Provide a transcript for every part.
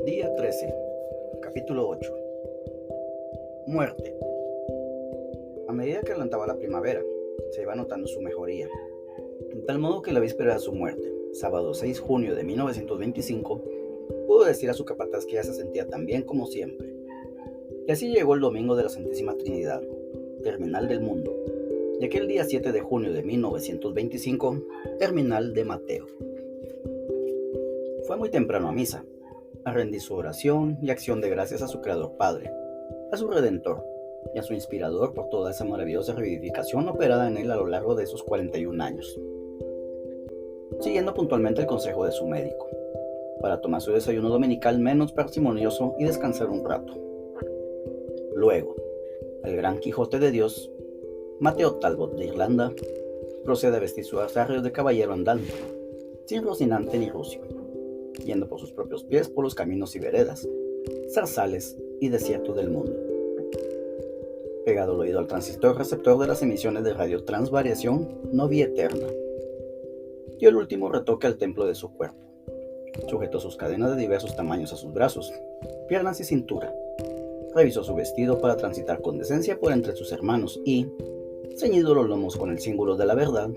Día 13, capítulo 8. Muerte. A medida que adelantaba la primavera, se iba notando su mejoría, de tal modo que la víspera de su muerte, sábado 6 de junio de 1925, pudo decir a su capataz que ya se sentía tan bien como siempre. Y así llegó el domingo de la Santísima Trinidad, terminal del mundo, y aquel día 7 de junio de 1925, terminal de Mateo. Fue muy temprano a misa, a rendir su oración y acción de gracias a su Creador Padre, a su Redentor y a su Inspirador por toda esa maravillosa revivificación operada en él a lo largo de esos 41 años, siguiendo puntualmente el consejo de su médico, para tomar su desayuno dominical menos parsimonioso y descansar un rato. Luego, el gran Quijote de Dios, Mateo Talbot de Irlanda, procede a vestir su arsario de caballero andante, sin Rocinante ni Rucio, yendo por sus propios pies por los caminos y veredas, zarzales y desiertos del mundo. Pegado el oído al transistor receptor de las emisiones de radio transvariación novia eterna, dio el último retoque al templo de su cuerpo. Sujetó sus cadenas de diversos tamaños a sus brazos, piernas y cintura. Revisó su vestido para transitar con decencia por entre sus hermanos y, ceñido los lomos con el símbolo de la verdad,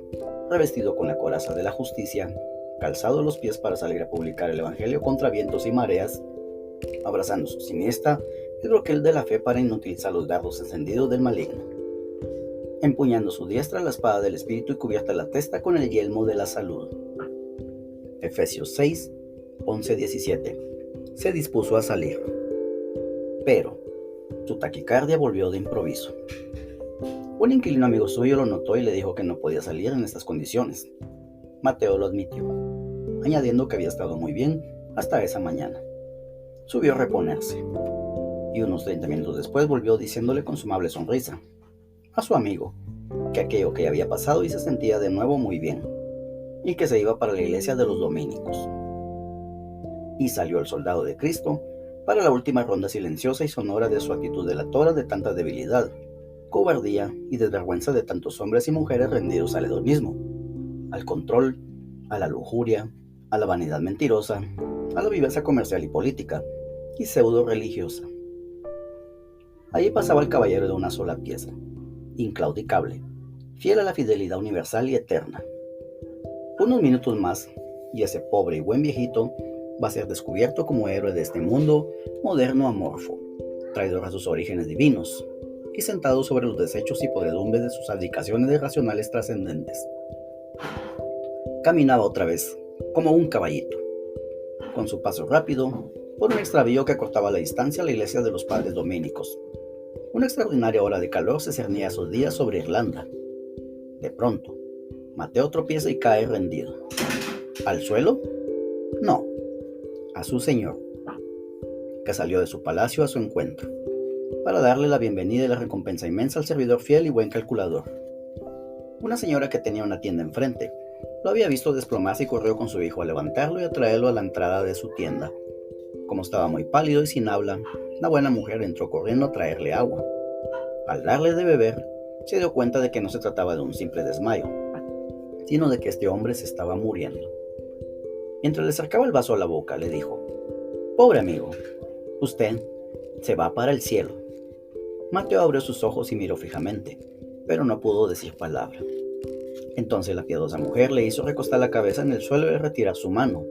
revestido con la coraza de la justicia, calzado los pies para salir a publicar el evangelio contra vientos y mareas, abrazando su siniestra el broquel de la fe para inutilizar los dardos encendidos del maligno, empuñando su diestra la espada del espíritu y cubierta la testa con el yelmo de la salud. Efesios 6, 11-17. Se dispuso a salir, pero su taquicardia volvió de improviso. Un inquilino amigo suyo lo notó y le dijo que no podía salir en estas condiciones. Mateo lo admitió, añadiendo que había estado muy bien hasta esa mañana. Subió a reponerse, y unos 30 minutos después volvió diciéndole con su amable sonrisa a su amigo que aquello que había pasado y se sentía de nuevo muy bien, y que se iba para la iglesia de los dominicos. Y salió el soldado de Cristo para la última ronda silenciosa y sonora de su actitud delatora de tanta debilidad, cobardía y desvergüenza de tantos hombres y mujeres rendidos al hedonismo, al control, a la lujuria, a la vanidad mentirosa, a la viveza comercial y política, y pseudo religiosa. Allí pasaba el caballero de una sola pieza, inclaudicable, fiel a la fidelidad universal y eterna. Unos minutos más, y ese pobre y buen viejito va a ser descubierto como héroe de este mundo moderno amorfo, traidor a sus orígenes divinos, y sentado sobre los desechos y podredumbres de sus abdicaciones racionales trascendentes. Caminaba otra vez, como un caballito, con su paso rápido, por un extravío que cortaba la distancia a la iglesia de los padres dominicos. Una extraordinaria ola de calor se cernía esos días sobre Irlanda. De pronto, Mateo tropieza y cae rendido. ¿Al suelo? No, a su señor, que salió de su palacio a su encuentro, para darle la bienvenida y la recompensa inmensa al servidor fiel y buen calculador. Una señora que tenía una tienda enfrente lo había visto desplomarse y corrió con su hijo a levantarlo y a traerlo a la entrada de su tienda. Como estaba muy pálido y sin habla, la buena mujer entró corriendo a traerle agua. Al darle de beber, se dio cuenta de que no se trataba de un simple desmayo, sino de que este hombre se estaba muriendo. Mientras le acercaba el vaso a la boca, le dijo: «Pobre amigo, usted se va para el cielo». Mateo abrió sus ojos y miró fijamente, pero no pudo decir palabra. Entonces la piadosa mujer le hizo recostar la cabeza en el suelo y retirar su mano.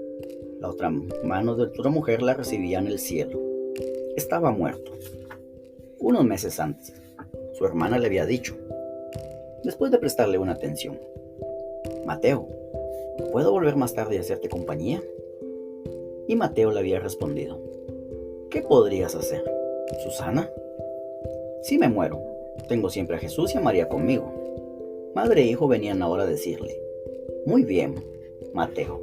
La otra mano de otra mujer la recibía en el cielo. Estaba muerto. Unos meses antes, su hermana le había dicho, después de prestarle una atención: «Mateo, ¿puedo volver más tarde y hacerte compañía?». Y Mateo le había respondido: «¿Qué podrías hacer, Susana? Si me muero, tengo siempre a Jesús y a María conmigo». Madre e hijo venían ahora a decirle: «Muy bien, Mateo,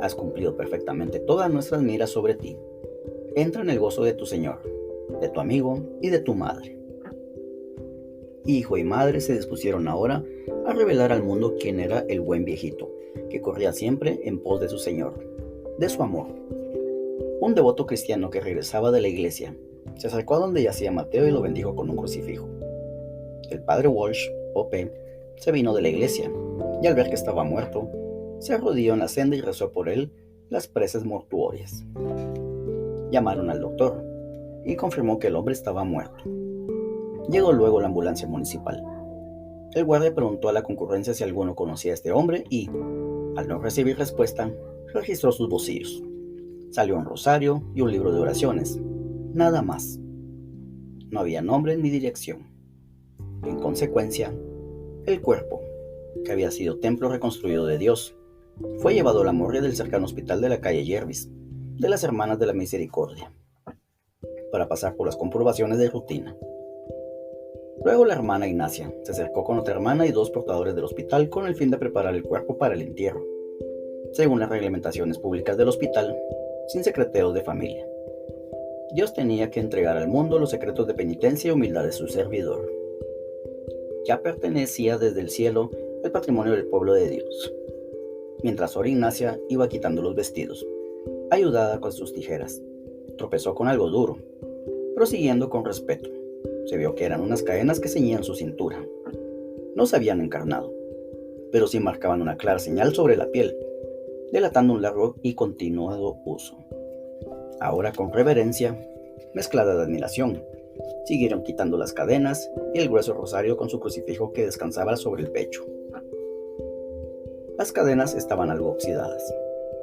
has cumplido perfectamente todas nuestras miras sobre ti. Entra en el gozo de tu Señor, de tu amigo y de tu madre». Hijo y madre se dispusieron ahora a revelar al mundo quién era el buen viejito, que corría siempre en pos de su Señor, de su amor. Un devoto cristiano que regresaba de la iglesia se acercó a donde yacía Mateo y lo bendijo con un crucifijo. El padre Walsh, O.P., se vino de la iglesia, y al ver que estaba muerto, se arrodilló en la senda y rezó por él las preces mortuorias. Llamaron al doctor y confirmó que el hombre estaba muerto. Llegó luego la ambulancia municipal. El guardia preguntó a la concurrencia si alguno conocía a este hombre y, al no recibir respuesta, registró sus bolsillos. Salió un rosario y un libro de oraciones. Nada más. No había nombre ni dirección. En consecuencia, el cuerpo, que había sido templo reconstruido de Dios, fue llevado a la morgue del cercano hospital de la calle Jervis, de las Hermanas de la Misericordia, para pasar por las comprobaciones de rutina. Luego la hermana Ignacia se acercó con otra hermana y dos portadores del hospital con el fin de preparar el cuerpo para el entierro, según las reglamentaciones públicas del hospital, sin secreteos de familia. Dios tenía que entregar al mundo los secretos de penitencia y humildad de su servidor. Ya pertenecía desde el cielo el patrimonio del pueblo de Dios. Mientras Sor Ignacia iba quitando los vestidos, ayudada con sus tijeras, tropezó con algo duro, prosiguiendo con respeto. Se vio que eran unas cadenas que ceñían su cintura. No se habían encarnado, pero sí marcaban una clara señal sobre la piel, delatando un largo y continuado uso. Ahora con reverencia, mezclada de admiración, siguieron quitando las cadenas y el grueso rosario con su crucifijo que descansaba sobre el pecho. Las cadenas estaban algo oxidadas,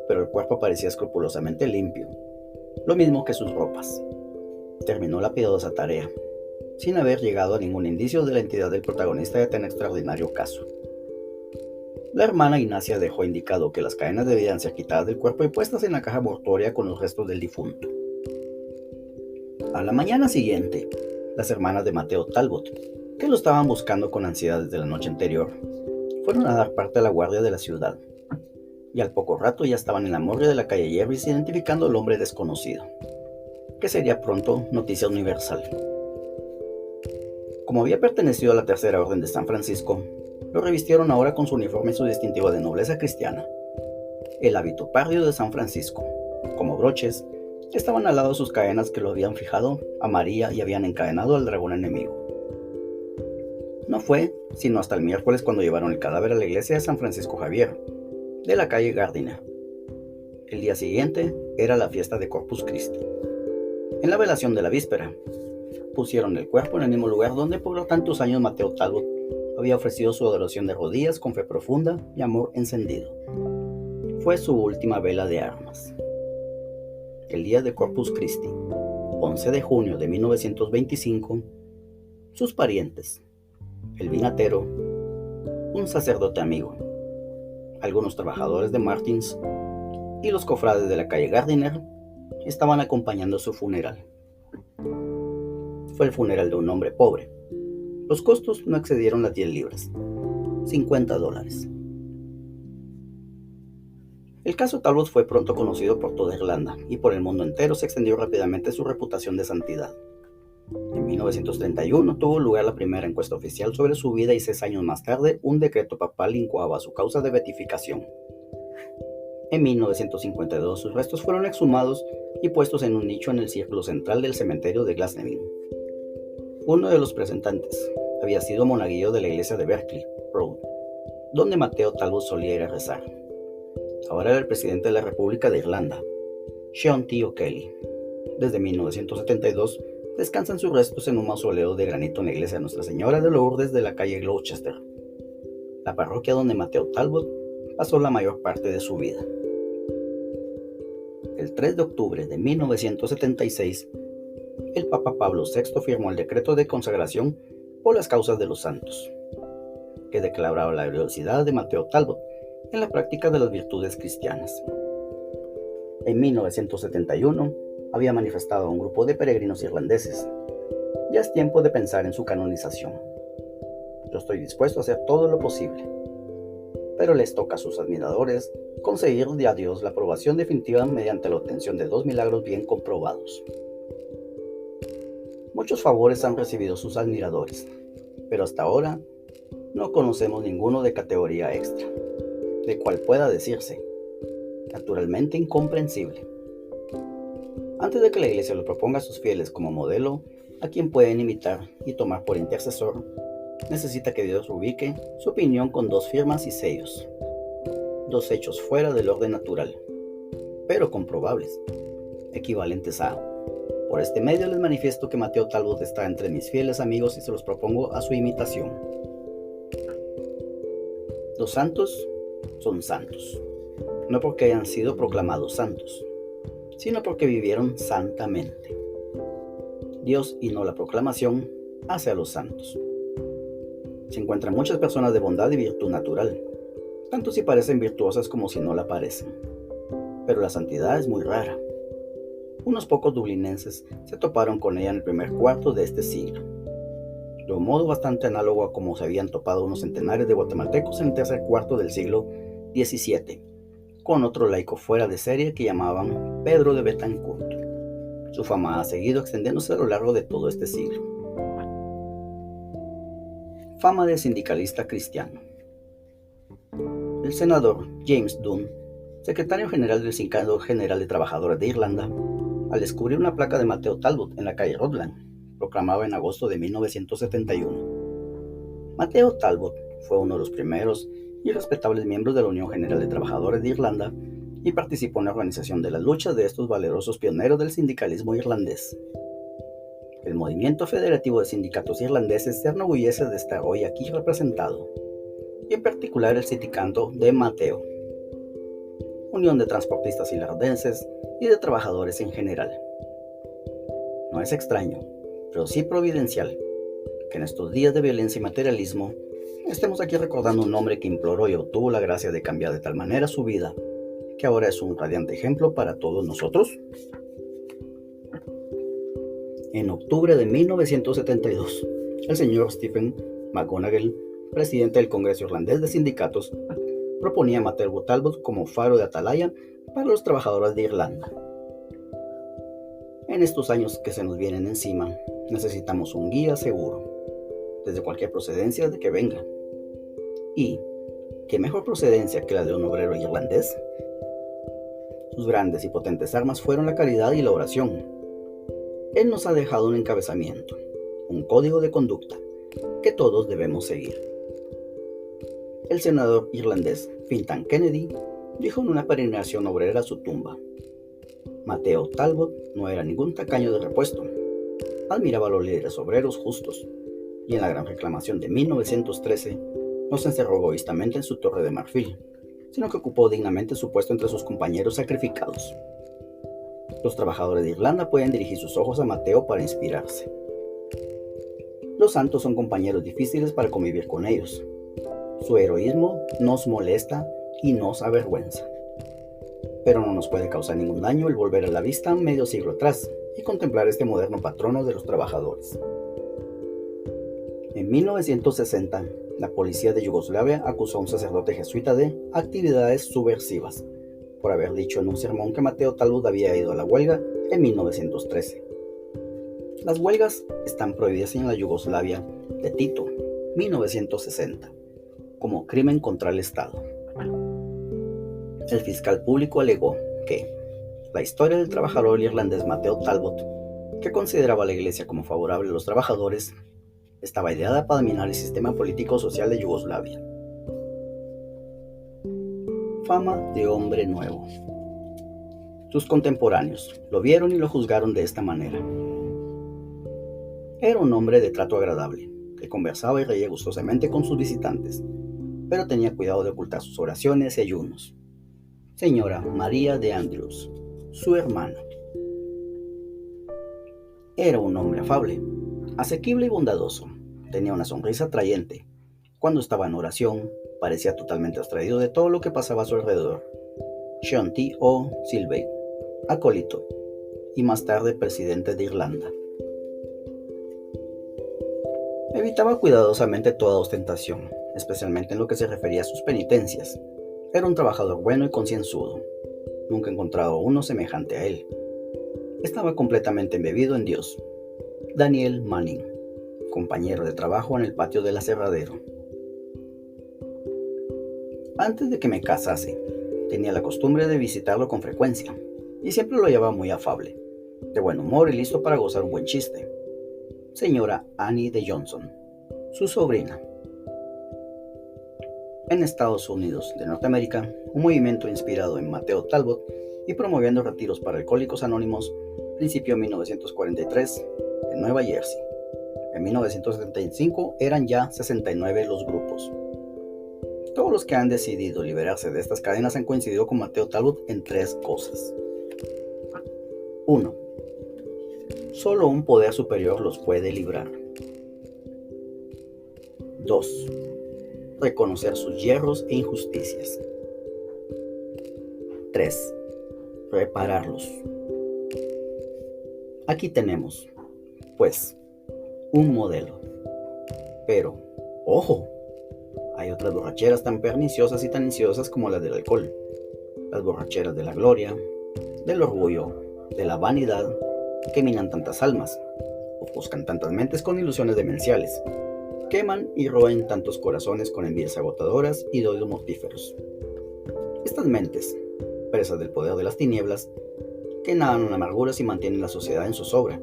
pero el cuerpo parecía escrupulosamente limpio, lo mismo que sus ropas. Terminó la piadosa tarea, sin haber llegado a ningún indicio de la entidad del protagonista de tan extraordinario caso. La hermana Ignacia dejó indicado que las cadenas debían ser quitadas del cuerpo y puestas en la caja mortuoria con los restos del difunto. A la mañana siguiente, las hermanas de Mateo Talbot, que lo estaban buscando con ansiedad desde la noche anterior, fueron a dar parte a la guardia de la ciudad, y al poco rato ya estaban en la morgue de la calle Jervis identificando al hombre desconocido, que sería pronto noticia universal. Como había pertenecido a la Tercera Orden de San Francisco, lo revistieron ahora con su uniforme y su distintivo de nobleza cristiana, el hábito pardo de San Francisco. Como broches, estaban al lado de sus cadenas que lo habían fijado a María y habían encadenado al dragón enemigo. No fue sino hasta el miércoles cuando llevaron el cadáver a la iglesia de San Francisco Javier, de la calle Gardiner. El día siguiente era la fiesta de Corpus Christi. En la velación de la víspera, pusieron el cuerpo en el mismo lugar donde por tantos años Mateo Talbot había ofrecido su adoración de rodillas con fe profunda y amor encendido. Fue su última vela de armas. El día de Corpus Christi, 11 de junio de 1925, sus parientes, el vinatero, un sacerdote amigo, algunos trabajadores de Martins y los cofrades de la calle Gardiner estaban acompañando su funeral. Fue el funeral de un hombre pobre. Los costos no excedieron las 10 libras, $50. El caso Talbot fue pronto conocido por toda Irlanda y por el mundo entero se extendió rápidamente su reputación de santidad. En 1931 tuvo lugar la primera encuesta oficial sobre su vida y 6 años más tarde un decreto papal incoaba su causa de beatificación. En 1952 sus restos fueron exhumados y puestos en un nicho en el círculo central del cementerio de Glasnevin. Uno de los presentantes había sido monaguillo de la iglesia de Berkeley Road, donde Mateo Talbot solía ir a rezar. Ahora era el presidente de la República de Irlanda, Sean T. O'Kelly. Desde 1972 descansan sus restos en un mausoleo de granito en la iglesia de Nuestra Señora de Lourdes de la calle Gloucester, la parroquia donde Mateo Talbot pasó la mayor parte de su vida. El 3 de octubre de 1976, el Papa Pablo VI firmó el decreto de consagración por las causas de los santos, que declaraba la heroicidad de Mateo Talbot en la práctica de las virtudes cristianas. En 1971 había manifestado a un grupo de peregrinos irlandeses: ya es tiempo de pensar en su canonización. Yo estoy dispuesto a hacer todo lo posible, pero les toca a sus admiradores conseguir de a Dios la aprobación definitiva mediante la obtención de 2 milagros bien comprobados. Muchos favores han recibido sus admiradores, pero hasta ahora no conocemos ninguno de categoría extra, de cual pueda decirse, naturalmente incomprensible. Antes de que la Iglesia lo proponga a sus fieles como modelo, a quien pueden imitar y tomar por intercesor, necesita que Dios ubique su opinión con 2 firmas y sellos, 2 hechos fuera del orden natural, pero comprobables, equivalentes a: por este medio les manifiesto que Mateo Talbot está entre mis fieles amigos y se los propongo a su imitación. Los santos son santos, no porque hayan sido proclamados santos, sino porque vivieron santamente. Dios, y no la proclamación, hace a los santos. Se encuentran muchas personas de bondad y virtud natural, tanto si parecen virtuosas como si no la parecen. Pero la santidad es muy rara. Unos pocos dublinenses se toparon con ella en el primer cuarto de este siglo, de un modo bastante análogo a como se habían topado unos centenares de guatemaltecos en el tercer cuarto del siglo XVII, con otro laico fuera de serie que llamaban Pedro de Betancourt. Su fama ha seguido extendiéndose a lo largo de todo este siglo. Fama de sindicalista cristiano. El senador James Dunn, secretario general del Sindicato General de Trabajadores de Irlanda, al descubrir una placa de Mateo Talbot en la calle Rutland, proclamaba en agosto de 1971: Mateo Talbot fue uno de los primeros y respetables miembros de la Unión General de Trabajadores de Irlanda y participó en la organización de las luchas de estos valerosos pioneros del sindicalismo irlandés. El movimiento federativo de sindicatos irlandeses se enorgullece de estar hoy aquí representado, y en particular el sindicato de Mateo, unión de transportistas irlandeses y de trabajadores en general. No es extraño, pero sí providencial, que en estos días de violencia y materialismo estemos aquí recordando un hombre que imploró y obtuvo la gracia de cambiar de tal manera su vida, que ahora es un radiante ejemplo para todos nosotros. En octubre de 1972, el señor Stephen McGonagall, presidente del Congreso Irlandés de Sindicatos, proponía a Mateo Talbot como faro de atalaya para los trabajadores de Irlanda. En estos años que se nos vienen encima, necesitamos un guía seguro, desde cualquier procedencia de que venga. ¿Y qué mejor procedencia que la de un obrero irlandés? Sus grandes y potentes armas fueron la caridad y la oración. Él nos ha dejado un encabezamiento, un código de conducta que todos debemos seguir. El senador irlandés Fintan Kennedy dijo en una peregrinación obrera a su tumba: Mateo Talbot no era ningún tacaño de repuesto, admiraba a los líderes obreros justos, y en la gran reclamación de 1913 no se encerró egoístamente en su torre de marfil, sino que ocupó dignamente su puesto entre sus compañeros sacrificados. Los trabajadores de Irlanda pueden dirigir sus ojos a Mateo para inspirarse. Los santos son compañeros difíciles para convivir con ellos. Su heroísmo nos molesta y nos avergüenza. Pero no nos puede causar ningún daño el volver a la vista medio siglo atrás y contemplar este moderno patrono de los trabajadores. En 1960, la policía de Yugoslavia acusó a un sacerdote jesuita de actividades subversivas por haber dicho en un sermón que Mateo Talbot había ido a la huelga en 1913. Las huelgas están prohibidas en la Yugoslavia de Tito, 1960, como crimen contra el Estado. El fiscal público alegó que la historia del trabajador irlandés Mateo Talbot, que consideraba a la Iglesia como favorable a los trabajadores, estaba ideada para dominar el sistema político-social de Yugoslavia. Fama de hombre nuevo. Sus contemporáneos lo vieron y lo juzgaron de esta manera. Era un hombre de trato agradable, que conversaba y reía gustosamente con sus visitantes, pero tenía cuidado de ocultar sus oraciones y ayunos. Señora María de Andrews, su hermana. Era un hombre afable, asequible y bondadoso. Tenía una sonrisa atrayente. Cuando estaba en oración, parecía totalmente abstraído de todo lo que pasaba a su alrededor. Sean T. O'Silvey, acólito, y más tarde presidente de Irlanda. Evitaba cuidadosamente toda ostentación, especialmente en lo que se refería a sus penitencias. Era un trabajador bueno y concienzudo. Nunca he encontrado uno semejante a él. Estaba completamente embebido en Dios. Daniel Manning, compañero de trabajo en el patio del aserradero. Antes de que me casase, tenía la costumbre de visitarlo con frecuencia, y siempre lo hallaba muy afable, de buen humor y listo para gozar un buen chiste. Señora Annie de Johnson, su sobrina. En Estados Unidos de Norteamérica, un movimiento inspirado en Mateo Talbot y promoviendo retiros para alcohólicos anónimos, principio de 1943, en Nueva Jersey. En 1975 eran ya 69 los grupos. Todos los que han decidido liberarse de estas cadenas han coincidido con Mateo Talbot en 3 cosas. 1. Solo un poder superior los puede librar. 2. Reconocer sus hierros e injusticias. 3. Repararlos. Aquí tenemos, pues, un modelo. Pero, ¡ojo! Hay otras borracheras tan perniciosas y tan ansiosas como las del alcohol. Las borracheras de la gloria, del orgullo, de la vanidad, que minan tantas almas, ofuscan tantas mentes con ilusiones demenciales, queman y roen tantos corazones con envidias agotadoras y dolios mortíferos. Estas mentes, presas del poder de las tinieblas, que nadan en amarguras y mantienen la sociedad en zozobra,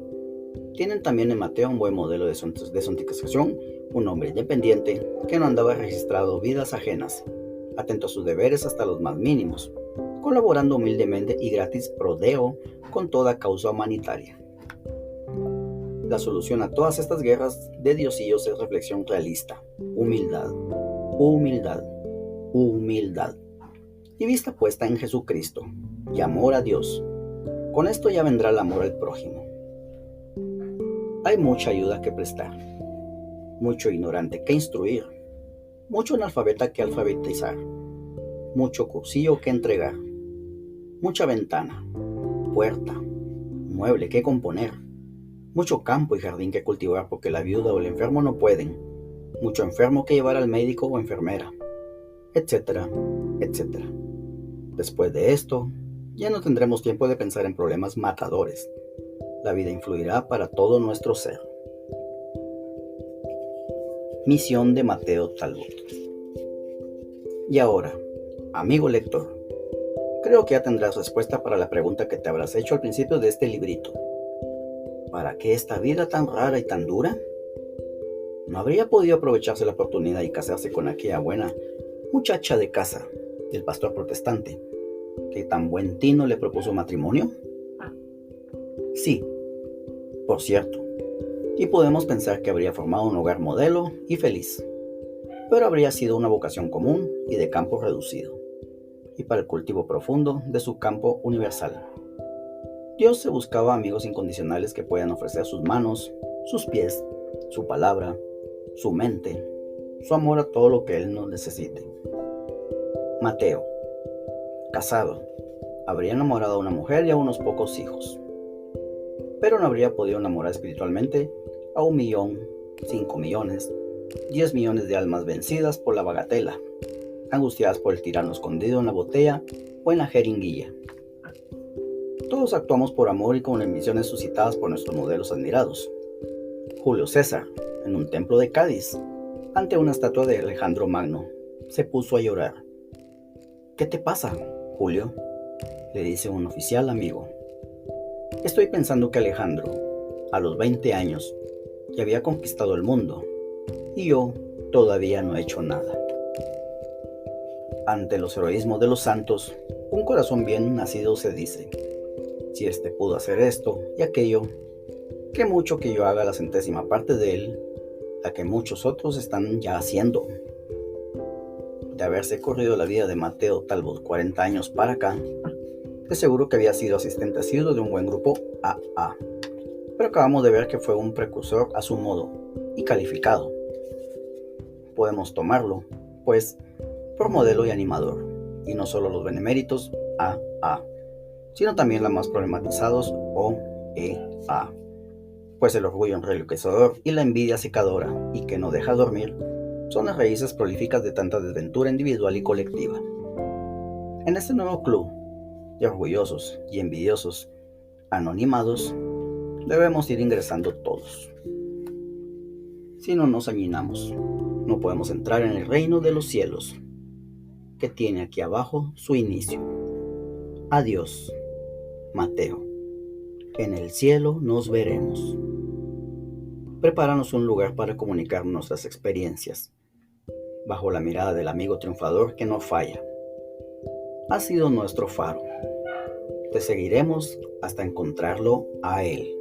tienen también en Mateo un buen modelo de santificación, un hombre independiente que no andaba registrado vidas ajenas, atento a sus deberes hasta los más mínimos, colaborando humildemente y gratis pro Deo con toda causa humanitaria. La solución a todas estas guerras de diosillos es reflexión realista, humildad, humildad, humildad, y vista puesta en Jesucristo, y amor a Dios. Con esto ya vendrá el amor al prójimo. Hay mucha ayuda que prestar, mucho ignorante que instruir, mucho analfabeta que alfabetizar, mucho cursillo que entregar, mucha ventana, puerta, mueble que componer, mucho campo y jardín que cultivar porque la viuda o el enfermo no pueden, mucho enfermo que llevar al médico o enfermera, etcétera, etcétera. Después de esto, ya no tendremos tiempo de pensar en problemas matadores. La vida influirá para todo nuestro ser. Misión de Mateo Talbot. Y ahora, amigo lector, creo que ya tendrás respuesta para la pregunta que te habrás hecho al principio de este librito. ¿Para qué esta vida tan rara y tan dura? ¿No habría podido aprovecharse la oportunidad y casarse con aquella buena muchacha de casa del pastor protestante, que tan buen tino le propuso matrimonio? Sí, por cierto, y podemos pensar que habría formado un hogar modelo y feliz, pero habría sido una vocación común y de campo reducido, y para el cultivo profundo de su campo universal. Dios se buscaba amigos incondicionales que puedan ofrecer sus manos, sus pies, su palabra, su mente, su amor a todo lo que Él nos necesite. Mateo, casado, habría enamorado a una mujer y a unos pocos hijos, pero no habría podido enamorar espiritualmente a 1 millón, 5 millones, 10 millones de almas vencidas por la bagatela, angustiadas por el tirano escondido en la botella o en la jeringuilla. Todos actuamos por amor y con ambiciones suscitadas por nuestros modelos admirados. Julio César, en un templo de Cádiz, ante una estatua de Alejandro Magno, se puso a llorar. ¿Qué te pasa, Julio?, le dice un oficial amigo. Estoy pensando que Alejandro, a los 20 años, ya había conquistado el mundo, y yo todavía no he hecho nada. Ante los heroísmos de los santos, un corazón bien nacido se dice: si éste pudo hacer esto y aquello, qué mucho que yo haga la 100ª parte de él, la que muchos otros están ya haciendo. De haberse corrido la vida de Mateo Talbot 40 años para acá, de seguro que había sido asistente asiduo de un buen grupo AA, pero acabamos de ver que fue un precursor a su modo, y calificado. Podemos tomarlo, pues, por modelo y animador, y no solo los beneméritos AA, sino también los más problematizados OEA, pues el orgullo enriquecedor y la envidia secadora y que no deja dormir son las raíces prolíficas de tanta desventura individual y colectiva. En este nuevo club de orgullosos y envidiosos anonimados debemos ir ingresando todos. Si no nos añinamos, no podemos entrar en el reino de los cielos, que tiene aquí abajo su inicio. Adiós, Mateo. En el cielo nos veremos. Prepáranos un lugar para comunicar nuestras experiencias, bajo la mirada del amigo triunfador que no falla. Ha sido nuestro faro. Te seguiremos hasta encontrarlo a Él.